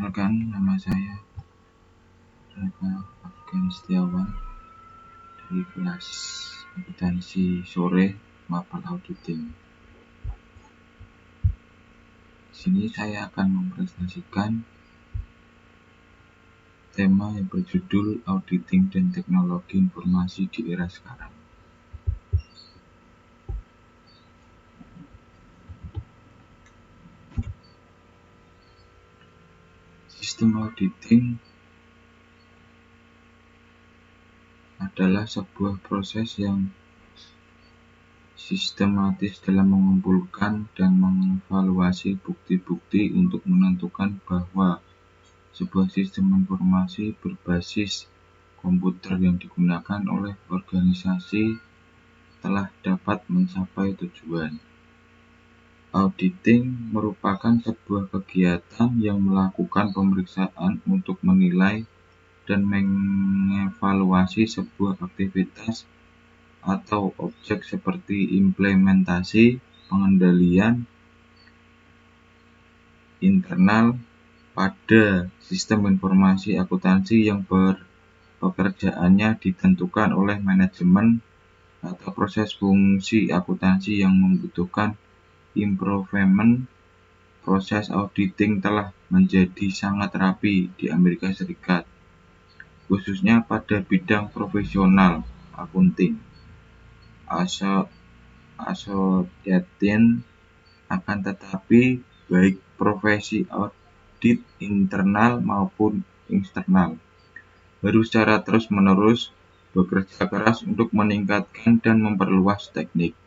Perkenalkan, nama saya Raka Afgan Setiawan dari kelas akuntansi sore Mapel Auditing. Di sini saya akan mempresentasikan tema yang berjudul Auditing dan Teknologi Informasi di Era Sekarang. Sistem auditing adalah sebuah proses yang sistematis dalam mengumpulkan dan mengevaluasi bukti-bukti untuk menentukan bahwa sebuah sistem informasi berbasis komputer yang digunakan oleh organisasi telah dapat mencapai tujuan. Auditing merupakan sebuah kegiatan yang melakukan pemeriksaan untuk menilai dan mengevaluasi sebuah aktivitas atau objek seperti implementasi, pengendalian internal pada sistem informasi akuntansi yang pekerjaannya ditentukan oleh manajemen atau proses fungsi akuntansi yang membutuhkan improvement. Proses auditing telah menjadi sangat rapi di Amerika Serikat, khususnya pada bidang profesional accounting, associating. Akan tetapi, baik profesi audit internal maupun eksternal harus secara terus-menerus bekerja keras untuk meningkatkan dan memperluas teknik,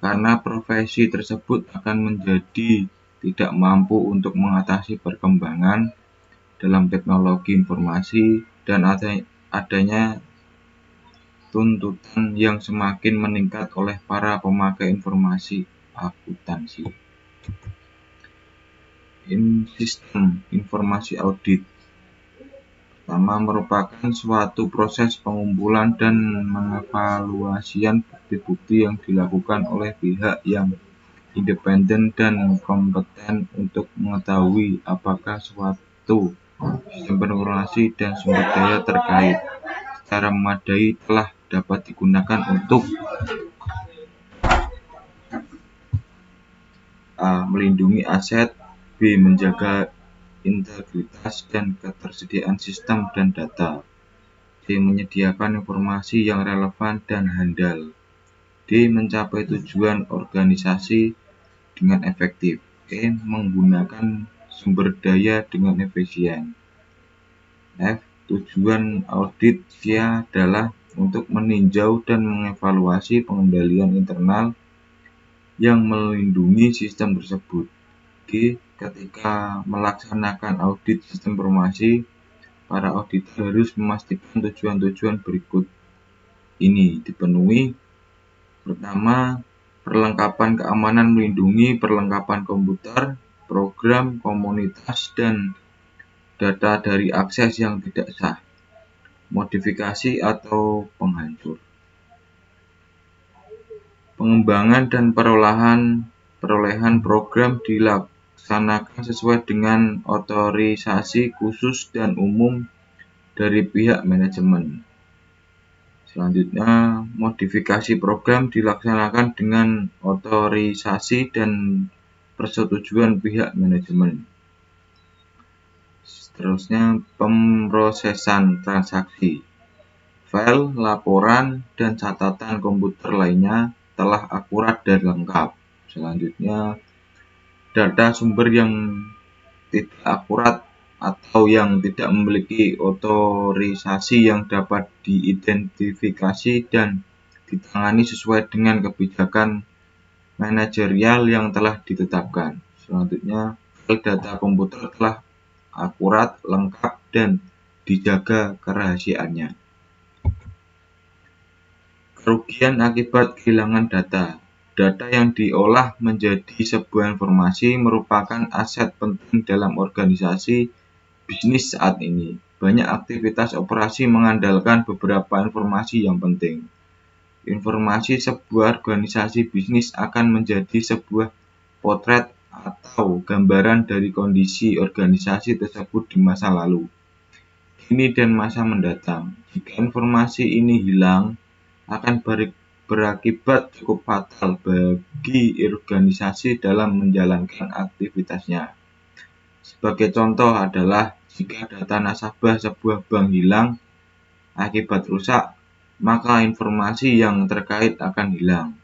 karena profesi tersebut akan menjadi tidak mampu untuk mengatasi perkembangan dalam teknologi informasi dan adanya tuntutan yang semakin meningkat oleh para pemakai informasi akuntansi. Sistem informasi audit pertama merupakan suatu proses pengumpulan dan mengevaluasian bukti-bukti yang dilakukan oleh pihak yang independen dan kompeten untuk mengetahui apakah suatu sistem informasi dan sumber daya terkait secara memadai telah dapat digunakan untuk A. melindungi aset, B. menjaga integritas dan ketersediaan sistem dan data, C. menyediakan informasi yang relevan dan handal, D. mencapai tujuan organisasi dengan efektif, E. menggunakan sumber daya dengan efisien. F. Tujuan audit C adalah untuk meninjau dan mengevaluasi pengendalian internal yang melindungi sistem tersebut. G. Ketika melaksanakan audit sistem informasi, para auditor harus memastikan tujuan-tujuan berikut ini dipenuhi. Pertama, perlengkapan keamanan melindungi perlengkapan komputer, program, komunitas, dan data dari akses yang tidak sah, modifikasi atau penghancur. Pengembangan dan perolehan program dilaksanakan sesuai dengan otorisasi khusus dan umum dari pihak manajemen. Selanjutnya, modifikasi program dilaksanakan dengan otorisasi dan persetujuan pihak manajemen. Seterusnya, pemrosesan transaksi. File, laporan, dan catatan komputer lainnya telah akurat dan lengkap. Selanjutnya, data sumber yang tidak akurat atau yang tidak memiliki otorisasi yang dapat diidentifikasi dan ditangani sesuai dengan kebijakan manajerial yang telah ditetapkan. Selanjutnya, file data komputer telah akurat, lengkap, dan dijaga kerahasiaannya. Kerugian akibat kehilangan data. Data yang diolah menjadi sebuah informasi merupakan aset penting dalam organisasi bisnis saat ini. Banyak aktivitas operasi mengandalkan beberapa informasi yang penting. Informasi sebuah organisasi bisnis akan menjadi sebuah potret atau gambaran dari kondisi organisasi tersebut di masa lalu, kini dan masa mendatang. Jika informasi ini hilang, akan berakibat cukup fatal bagi organisasi dalam menjalankan aktivitasnya. Sebagai contoh adalah jika data nasabah sebuah bank hilang akibat rusak, maka informasi yang terkait akan hilang.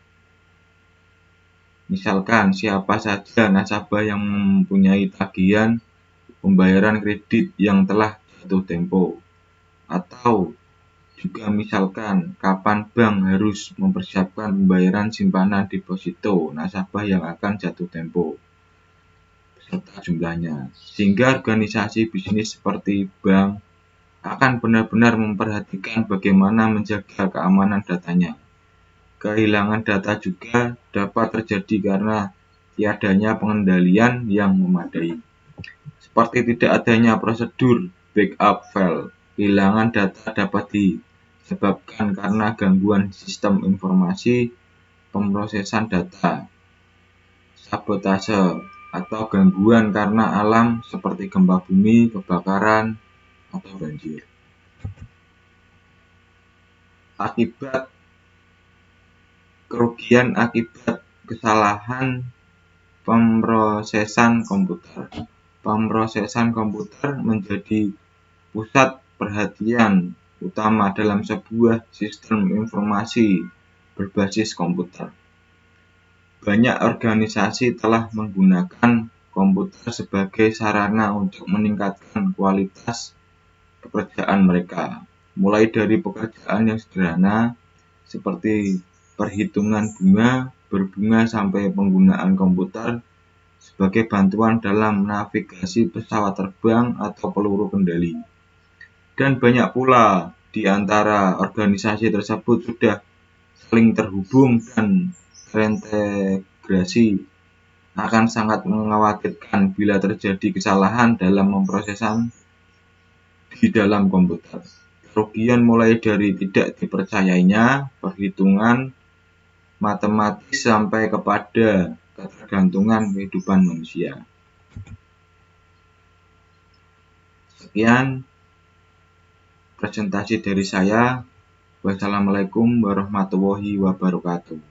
Misalkan siapa saja nasabah yang mempunyai tagihan pembayaran kredit yang telah jatuh tempo, atau juga misalkan kapan bank harus mempersiapkan pembayaran simpanan deposito nasabah yang akan jatuh tempo beserta jumlahnya, sehingga organisasi bisnis seperti bank akan benar-benar memperhatikan bagaimana menjaga keamanan datanya. Kehilangan data juga dapat terjadi karena tiadanya pengendalian yang memadai, seperti tidak adanya prosedur backup file. Kehilangan data dapat disebabkan karena gangguan sistem informasi pemrosesan data, sabotase, atau gangguan karena alam seperti gempa bumi, kebakaran, atau banjir. Kerugian akibat kesalahan pemrosesan komputer. Pemrosesan komputer menjadi pusat perhatian utama dalam sebuah sistem informasi berbasis komputer. Banyak organisasi telah menggunakan komputer sebagai sarana untuk meningkatkan kualitas pekerjaan mereka, mulai dari pekerjaan yang sederhana seperti perhitungan berbunga sampai penggunaan komputer sebagai bantuan dalam navigasi pesawat terbang atau peluru kendali. Dan banyak pula di antara organisasi tersebut sudah saling terhubung dan terintegrasi. Akan sangat mengkhawatirkan bila terjadi kesalahan dalam pemrosesan di dalam komputer. Kerugian mulai dari tidak dipercayainya perhitungan matematis sampai kepada ketergantungan kehidupan manusia. Sekian presentasi dari saya. Wassalamualaikum warahmatullahi wabarakatuh.